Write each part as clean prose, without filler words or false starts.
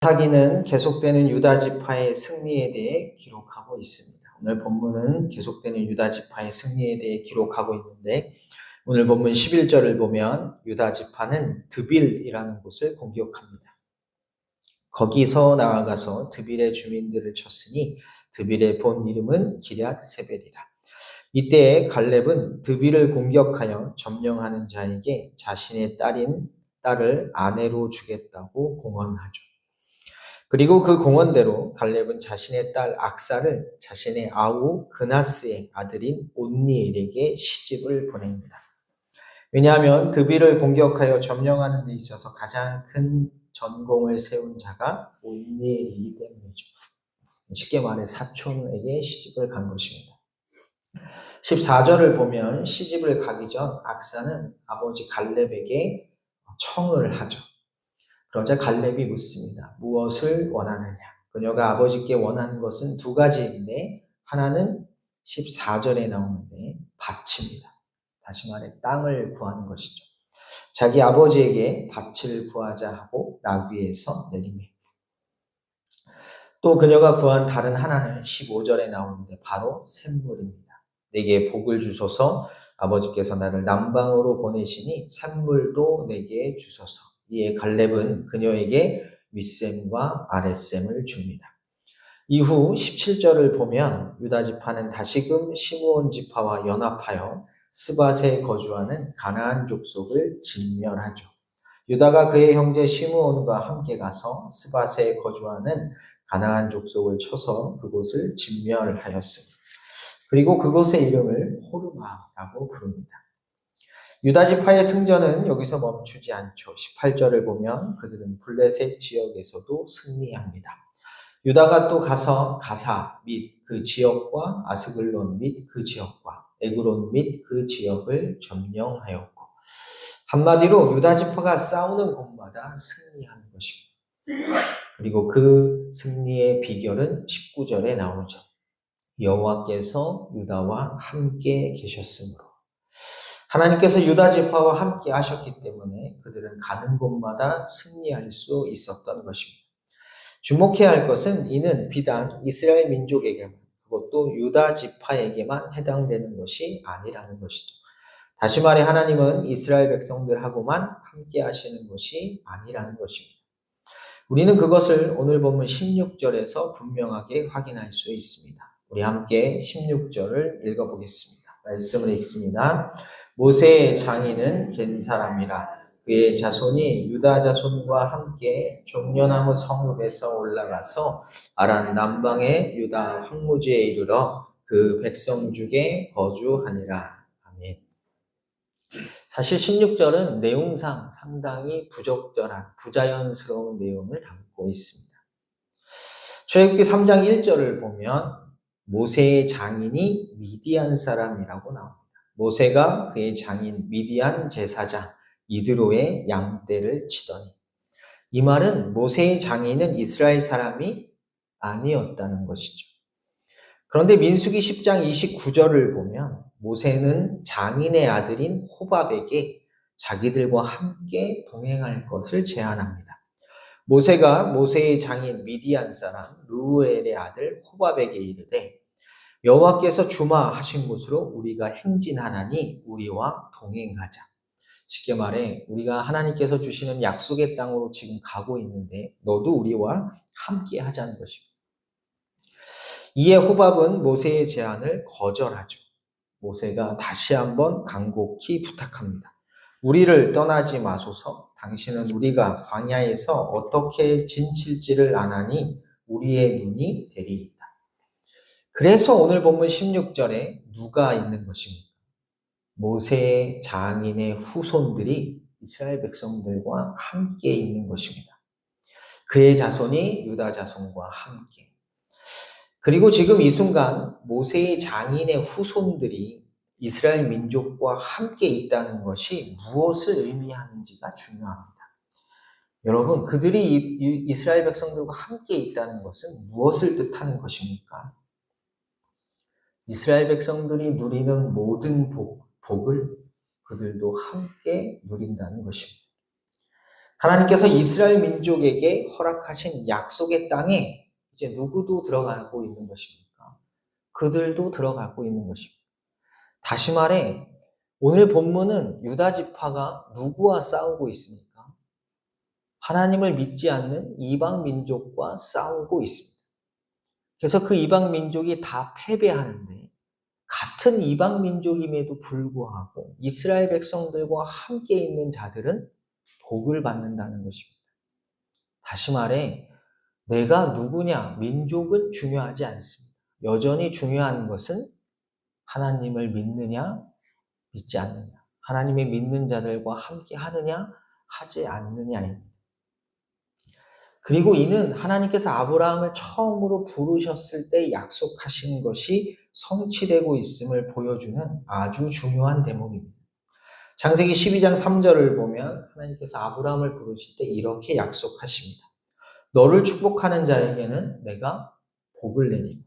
사기는 계속되는 유다 지파의 승리에 대해 기록하고 있습니다. 오늘 본문은 계속되는 유다 지파의 승리에 대해 기록하고 있는데 오늘 본문 11절을 보면 유다 지파는 드빌이라는 곳을 공격합니다. 거기서 나아가서 드빌의 주민들을 쳤으니 드빌의 본 이름은 기럇 세벨이라. 이때 갈렙은 드빌을 공격하여 점령하는 자에게 자신의 딸을 아내로 주겠다고 공언하죠. 그리고 그 공언대로 갈렙은 자신의 딸 악사를 자신의 아우 그나스의 아들인 온니엘에게 시집을 보냅니다. 왜냐하면 드빌을 공격하여 점령하는 데 있어서 가장 큰 전공을 세운 자가 온니엘이기 때문이죠. 쉽게 말해 사촌에게 시집을 간 것입니다. 14절을 보면 시집을 가기 전 악사는 아버지 갈렙에게 청을 하죠. 그러자 갈렙이 묻습니다. 무엇을 원하느냐? 그녀가 아버지께 원하는 것은 두 가지인데 하나는 14절에 나오는데 밭입니다. 다시 말해 땅을 구하는 것이죠. 자기 아버지에게 밭을 구하자 하고 나귀에서 내리매. 또 그녀가 구한 다른 하나는 15절에 나오는데 바로 샘물입니다. 내게 복을 주소서. 아버지께서 나를 남방으로 보내시니 샘물도 내게 주소서. 이에 갈렙은 그녀에게 윗샘과 아랫샘을 줍니다. 이후 17절을 보면 유다 지파는 다시금 시므온 지파와 연합하여 스밧에 거주하는 가나안 족속을 진멸하죠. 유다가 그의 형제 시므온과 함께 가서 스밧에 거주하는 가나안 족속을 쳐서 그곳을 진멸하였습니다. 그리고 그곳의 이름을 호르마라고 부릅니다. 유다 지파의 승전은 여기서 멈추지 않죠. 18절을 보면 그들은 블레셋 지역에서도 승리합니다. 유다가 또 가서 가사 및 그 지역과 아스글론 및 그 지역과 에그론 및 그 지역을 점령하였고, 한마디로 유다 지파가 싸우는 곳마다 승리하는 것입니다. 그리고 그 승리의 비결은 19절에 나오죠. 여호와께서 유다와 함께 계셨으므로. 하나님께서 유다 지파와 함께 하셨기 때문에 그들은 가는 곳마다 승리할 수 있었던 것입니다. 주목해야 할 것은 이는 비단 이스라엘 민족에게만, 그것도 유다 지파에게만 해당되는 것이 아니라는 것이죠. 다시 말해 하나님은 이스라엘 백성들하고만 함께 하시는 것이 아니라는 것입니다. 우리는 그것을 오늘 본문 16절에서 분명하게 확인할 수 있습니다. 우리 함께 16절을 읽어보겠습니다. 말씀을 읽습니다. 모세의 장인은 겐 사람이라. 그의 자손이 유다 자손과 함께 종려나무 성읍에서 올라가서 아란 남방의 유다 황무지에 이르러 그 백성 중에 거주하니라. 아멘. 사실 16절은 내용상 상당히 부적절한, 부자연스러운 내용을 담고 있습니다. 출애굽기 3장 1절을 보면 모세의 장인이 미디안 사람이라고 나옵니다. 모세가 그의 장인 미디안 제사장 이드로의 양떼를 치더니, 이 말은 모세의 장인은 이스라엘 사람이 아니었다는 것이죠. 그런데 민수기 10장 29절을 보면 모세는 장인의 아들인 호밥에게 자기들과 함께 동행할 것을 제안합니다. 모세가 모세의 장인 미디안 사람 루엘의 아들 호밥에게 이르되 여호와께서 주마하신 곳으로 우리가 행진하나니 우리와 동행하자. 쉽게 말해 우리가 하나님께서 주시는 약속의 땅으로 지금 가고 있는데 너도 우리와 함께 하자는 것입니다. 이에 호밥은 모세의 제안을 거절하죠. 모세가 다시 한번 간곡히 부탁합니다. 우리를 떠나지 마소서. 당신은 우리가 광야에서 어떻게 진칠지를 아나니 우리의 눈이 되리이다. 그래서 오늘 본문 16절에 누가 있는 것입니까? 모세의 장인의 후손들이 이스라엘 백성들과 함께 있는 것입니다. 그의 자손이 유다 자손과 함께. 그리고 지금 이 순간 모세의 장인의 후손들이 이스라엘 민족과 함께 있다는 것이 무엇을 의미하는지가 중요합니다. 여러분, 그들이 이스라엘 백성들과 함께 있다는 것은 무엇을 뜻하는 것입니까? 이스라엘 백성들이 누리는 모든 복을 그들도 함께 누린다는 것입니다. 하나님께서 이스라엘 민족에게 허락하신 약속의 땅에 이제 누구도 들어가고 있는 것입니까? 그들도 들어가고 있는 것입니다. 다시 말해 오늘 본문은 유다 지파가 누구와 싸우고 있습니까? 하나님을 믿지 않는 이방 민족과 싸우고 있습니다. 그래서 그 이방 민족이 다 패배하는데 같은 이방 민족임에도 불구하고 이스라엘 백성들과 함께 있는 자들은 복을 받는다는 것입니다. 다시 말해 내가 누구냐, 민족은 중요하지 않습니다. 여전히 중요한 것은 하나님을 믿느냐, 믿지 않느냐, 하나님의 믿는 자들과 함께 하느냐, 하지 않느냐입니다. 그리고 이는 하나님께서 아브라함을 처음으로 부르셨을 때 약속하신 것이 성취되고 있음을 보여주는 아주 중요한 대목입니다. 창세기 12장 3절을 보면 하나님께서 아브라함을 부르실 때 이렇게 약속하십니다. 너를 축복하는 자에게는 내가 복을 내리고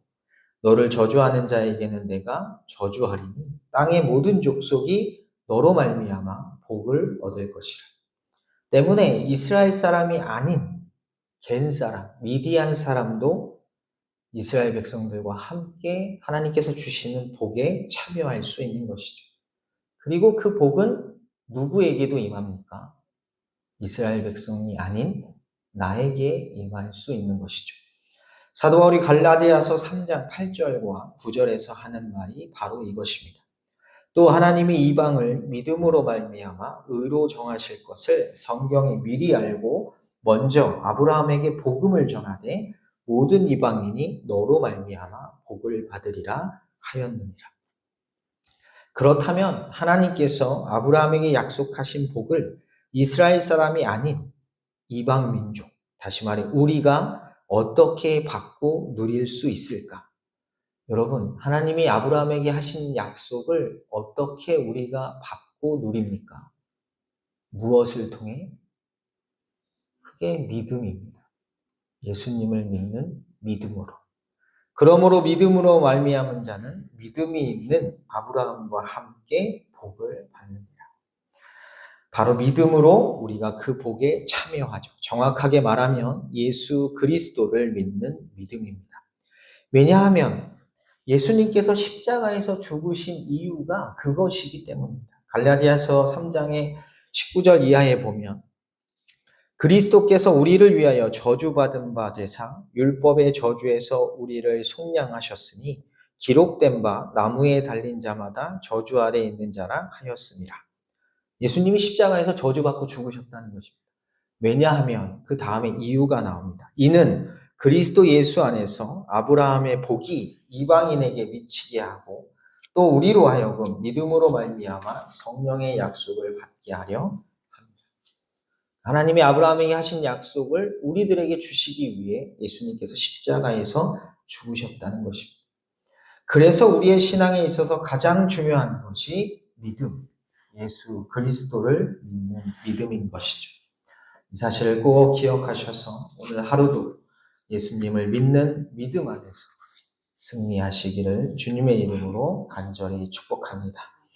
너를 저주하는 자에게는 내가 저주하리니 땅의 모든 족속이 너로 말미암아 복을 얻을 것이라. 때문에 이스라엘 사람이 아닌 겐 사람, 미디안 사람도 이스라엘 백성들과 함께 하나님께서 주시는 복에 참여할 수 있는 것이죠. 그리고 그 복은 누구에게도 임합니까? 이스라엘 백성이 아닌 나에게 임할 수 있는 것이죠. 사도 바울이 갈라디아서 3장 8절과 9절에서 하는 말이 바로 이것입니다. 또 하나님이 이방을 믿음으로 말미암아 의로 정하실 것을 성경이 미리 알고 먼저 아브라함에게 복음을 전하되 모든 이방인이 너로 말미암아 복을 받으리라 하였느니라. 그렇다면 하나님께서 아브라함에게 약속하신 복을 이스라엘 사람이 아닌 이방 민족, 다시 말해 우리가 어떻게 받고 누릴 수 있을까? 여러분, 하나님이 아브라함에게 하신 약속을 어떻게 우리가 받고 누립니까? 무엇을 통해? 그게 믿음입니다. 예수님을 믿는 믿음으로. 그러므로 믿음으로 말미암은 자는 믿음이 있는 아브라함과 함께 복을 받는다. 바로 믿음으로 우리가 그 복에 참여하죠. 정확하게 말하면 예수 그리스도를 믿는 믿음입니다. 왜냐하면 예수님께서 십자가에서 죽으신 이유가 그것이기 때문입니다. 갈라디아서 3장의 19절 이하에 보면 그리스도께서 우리를 위하여 저주받은 바 되사 율법의 저주에서 우리를 속량하셨으니 기록된 바 나무에 달린 자마다 저주 아래 있는 자라 하였습니다. 예수님이 십자가에서 저주받고 죽으셨다는 것입니다. 왜냐하면 그 다음에 이유가 나옵니다. 이는 그리스도 예수 안에서 아브라함의 복이 이방인에게 미치게 하고 또 우리로 하여금 믿음으로 말미암아 성령의 약속을 받게 하려 합니다. 하나님이 아브라함에게 하신 약속을 우리들에게 주시기 위해 예수님께서 십자가에서 죽으셨다는 것입니다. 그래서 우리의 신앙에 있어서 가장 중요한 것이 믿음, 예수 그리스도를 믿는 믿음인 것이죠. 이 사실을 꼭 기억하셔서 오늘 하루도 예수님을 믿는 믿음 안에서 승리하시기를 주님의 이름으로 간절히 축복합니다.